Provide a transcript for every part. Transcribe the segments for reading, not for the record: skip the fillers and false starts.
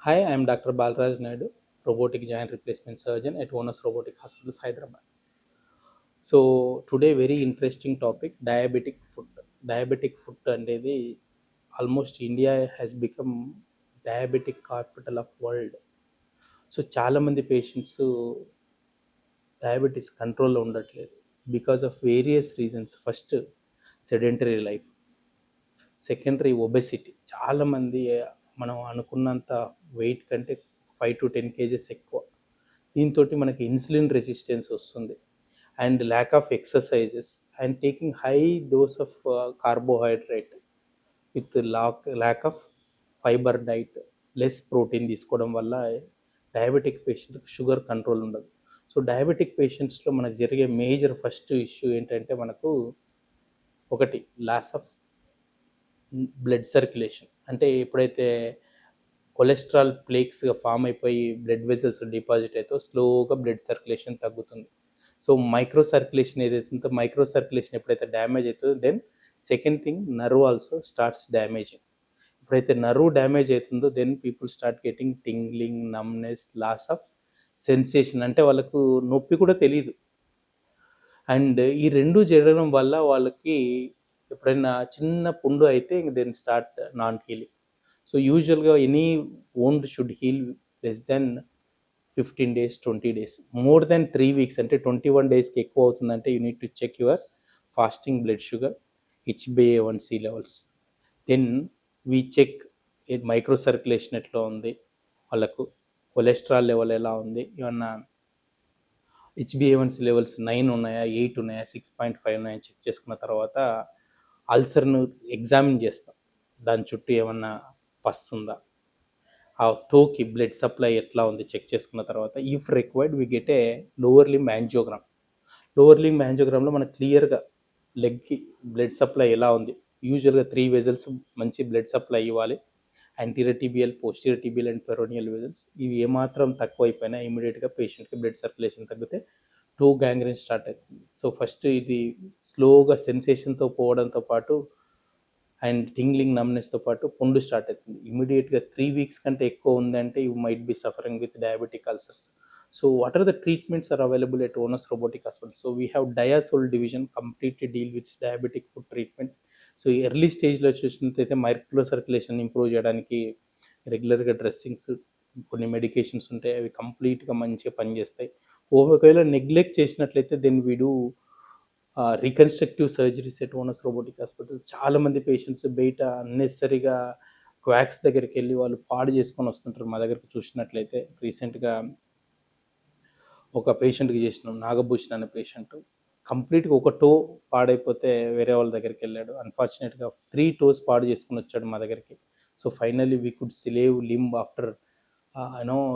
Hi, I am Dr. Balraj Naidu, robotic joint replacement surgeon at Onus Robotic Hospitals, Hyderabad. Today very interesting topic, diabetic foot. Diabetic foot అనేది almost India has become diabetic capital of world. So చాలామంది patients diabetes కంట్రోల్లో ఉండట్లేదు because of various reasons. First sedentary life, secondary obesity. చాలామంది మనం అనుకున్నంత wait కంటే 5 to 10 kgs ఎక్కువ. దీంతో మనకి ఇన్సులిన్ రెసిస్టెన్స్ వస్తుంది and lack of exercises and taking high dose of carbohydrate with lack of fibre diet, less protein తీసుకోవడం వల్ల డయాబెటిక్ పేషెంట్కి షుగర్ కంట్రోల్ ఉండదు. సో డయాబెటిక్ పేషెంట్స్లో మనకు జరిగే మేజర్ ఫస్ట్ ఇష్యూ ఏంటంటే మనకు ఒకటి లాస్ ఆఫ్ బ్లడ్ సర్క్యులేషన్. అంటే ఎప్పుడైతే కొలెస్ట్రాల్ ప్లేక్స్గా ఫామ్ అయిపోయి బ్లడ్ వెజల్స్ డిపాజిట్ అవుతో స్లోగా బ్లడ్ సర్క్యులేషన్ తగ్గుతుంది. సో మైక్రో సర్క్యులేషన్ ఏదైతే ఉందో, మైక్రో సర్క్యులేషన్ ఎప్పుడైతే డ్యామేజ్ అవుతుందో then second thing nerve also starts damaging. ఎప్పుడైతే నర్వ్ డ్యామేజ్ అవుతుందో then people start getting tingling, numbness, loss of sensation. అంటే వాళ్ళకు నొప్పి కూడా తెలియదు. అండ్ ఈ రెండు జరగడం వల్ల వాళ్ళకి ఎప్పుడైనా చిన్న పుండు అయితే then start non healing. So యూజువల్గా any wound should heal less then 15 days, 20 days. More then 3 weeks అంటే 21 daysకి ఎక్కువ అవుతుందంటే you need to check your fasting blood sugar, HbA1c levels. Then we check micro circulation ఎట్లా ఉంది, వాళ్ళకు cholesterol level ఎలా ఉంది, ఏమన్నా HbA1c లెవెల్స్ 9 ఉన్నాయా, 8 ఉన్నాయా, 6.5 ఉన్నాయా చెక్ చేసుకున్న తర్వాత అల్సర్ను ఎగ్జామిన్ చేస్తాం. దాని చుట్టూ ఏమన్నా పస్ ఉందా, ఆ టోకి బ్లడ్ సప్లై ఎట్లా ఉంది చెక్ చేసుకున్న తర్వాత if required we get a lower limb angiogram. Lower limb యాంజియోగ్రామ్లో మనకు క్లియర్గా లెగ్కి బ్లడ్ సప్లై ఎలా ఉంది. యూజువల్గా 3 వెజల్స్ మంచి బ్లడ్ సప్లై ఇవ్వాలి. Anterior tibial, posterior tibial and peroneal vessels. ఇవి ఏమాత్రం తక్కువ అయిపోయినా ఇమీడియట్గా పేషెంట్కి బ్లడ్ సర్క్యులేషన్ తగ్గితే టూ గ్యాంగ్రీన్ స్టార్ట్ అవుతుంది. సో ఫస్ట్ ఇది స్లోగా సెన్సేషన్తో పోవడంతో పాటు అండ్ టింగ్లింగ్, నమ్నెస్తో పాటు పుండు స్టార్ట్ అవుతుంది. ఇమీడియట్గా 3 weeks కంటే ఎక్కువ ఉందంటే you might be suffering with diabetic ulcers. So what are the treatments are available at onus robotic hospital? So we have diasole division completely deal with diabetic foot treatment. So early స్టేజ్లో చూసినట్లయితే micro circulation improve చేయడానికి రెగ్యులర్గా dressings, కొన్ని medications ఉంటాయి, అవి కంప్లీట్గా మంచిగా పనిచేస్తాయి. ఒకవేళ నెగ్లెక్ట్ చేసినట్లయితే then we do reconstructive surgeries at onus robotic hospitals. చాలామంది పేషెంట్స్ బయట అన్నెసరీగా క్వాక్స్ దగ్గరికి వెళ్ళి వాళ్ళు పాడు చేసుకొని వస్తుంటారు. మా దగ్గరికి చూసినట్లయితే రీసెంట్గా ఒక పేషెంట్కి చేసినాం, నాగభూషణ్ అనే పేషెంట్. కంప్లీట్గా ఒక టో పాడైపోతే వేరే వాళ్ళ దగ్గరికి వెళ్ళాడు. అన్ఫార్చునేట్గా 3 toes పాడు చేసుకుని వచ్చాడు మా దగ్గరికి. So finally we could save limb after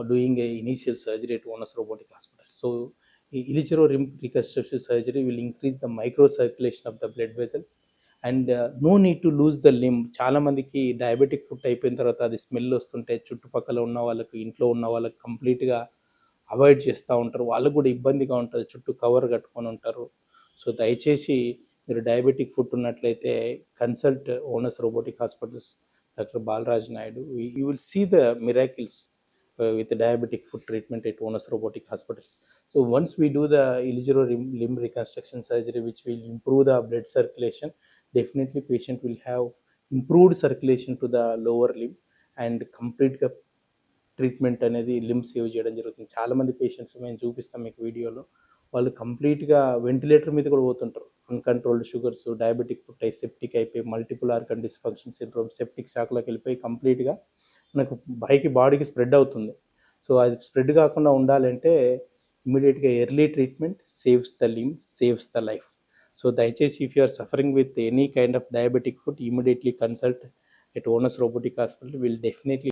doing a initial surgery at onus robotic hospital. So ఇలిచెరో limb reconstructive surgery will increase the microcirculation of the blood vessels and no need to lose the limb. చాలామందికి diabetic foot అయిపోయిన తర్వాత అది smell వస్తుంటే చుట్టుపక్కల ఉన్న వాళ్ళకి, ఇంట్లో ఉన్న వాళ్ళకి కంప్లీట్గా అవాయిడ్ చేస్తూ ఉంటారు. వాళ్ళకు కూడా ఇబ్బందిగా ఉంటుంది, చుట్టూ కవర్ కట్టుకొని ఉంటారు. సో దయచేసి మీరు డయాబెటిక్ ఫుట్ ఉన్నట్లయితే consult onus robotic hospitals, doctor Balaraj Naidu. You will see the miracles with diabetic foot treatment at Onus Robotic Hospitals. So once we do the iligeral limb reconstruction surgery, which will improve the blood circulation, definitely patient will have improved circulation to the lower limb and complete treatment అనేది లిమ్ save చేయడం జరుగుతుంది. చాలామంది patients మేము చూపిస్తాం మీకు వీడియోలో, వాళ్ళు కంప్లీట్గా వెంటిలేటర్ మీద కూడా పోతుంటారు. అన్కంట్రోల్డ్ షుగర్స్, డయాబెటిక్ ఫుట్ అయి సెప్టిక్ అయిపోయి multiple organ dysfunction syndrome, septic షాక్లోకి వెళ్ళిపోయి కంప్లీట్గా మనకు బాడీకి స్ప్రెడ్ అవుతుంది. సో అది స్ప్రెడ్ కాకుండా ఉండాలంటే ఇమీడియట్గా early treatment saves the limb, saves the life. So దయచేసి if you are suffering with any kind of diabetic foot, immediately consult at onus robotic hospital. Will definitely